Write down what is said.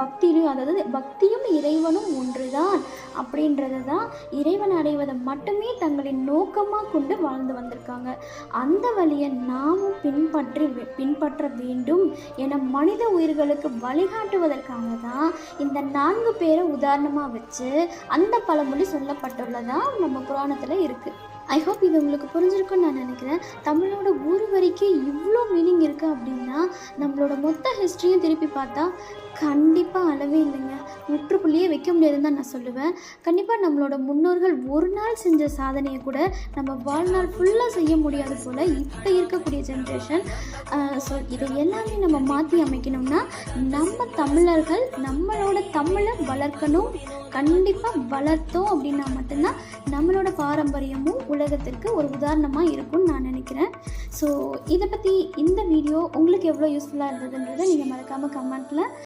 பக்தியிலையும், அதாவது பக்தியும் இறைவனும் ஒன்றுதான் அப்படின்றது தான், இறைவன் அடைவதை மட்டுமே தங்களின் நோக்கமாக கொண்டு வாழ்ந்து வந்திருக்காங்க. அந்த வழியை நாமும் பின்பற்ற வேண்டும் என மனித உயிர்களுக்கு வழிகாட்டுவதற்காக தான் இந்த 4 பேரை உதாரணமாக வச்சு அந்த பழமொழி சொல்லப்பட்டுள்ளதா நம்ம புராணத்தில் இருக்குது. ஐ ஹோப் இது உங்களுக்கு புரிஞ்சிருக்குன்னு நான் நினைக்கிறேன். தமிழோட ஒரு வரிக்கு இவ்வளோ மீனிங் இருக்குது அப்படின்னா நம்மளோட மொத்த ஹிஸ்ட்ரியும் திருப்பி பார்த்தா கண்டிப்பாக அளவே இல்லைங்க, முற்றுப்புள்ளியே வைக்க முடியாதுன்னு தான் நான் சொல்லுவேன். கண்டிப்பாக நம்மளோட முன்னோர்கள் ஒரு நாள் செஞ்ச சாதனையை கூட நம்ம வாழ்நாள் ஃபுல்லாக செய்ய முடியாது போல் இப்போ இருக்கக்கூடிய ஜென்ரேஷன். ஸோ இதை எல்லாமே நம்ம மாற்றி அமைக்கணும்னா நம்ம தமிழர்கள் நம்மளோட தமிழை வளர்க்கணும். கண்டிப்பாக வளர்த்தோம் அப்படின்னா மட்டும்தான் நம்மளோட பாரம்பரியமும் உலகத்திற்கு ஒரு உதாரணமாக இருக்கும்னு நான் நினைக்கிறேன். ஸோ இதை பற்றி இந்த வீடியோ உங்களுக்கு எவ்வளோ யூஸ்ஃபுல்லாக இருந்ததுன்றதை நீங்கள் மறக்காமல் கமெண்ட்டில்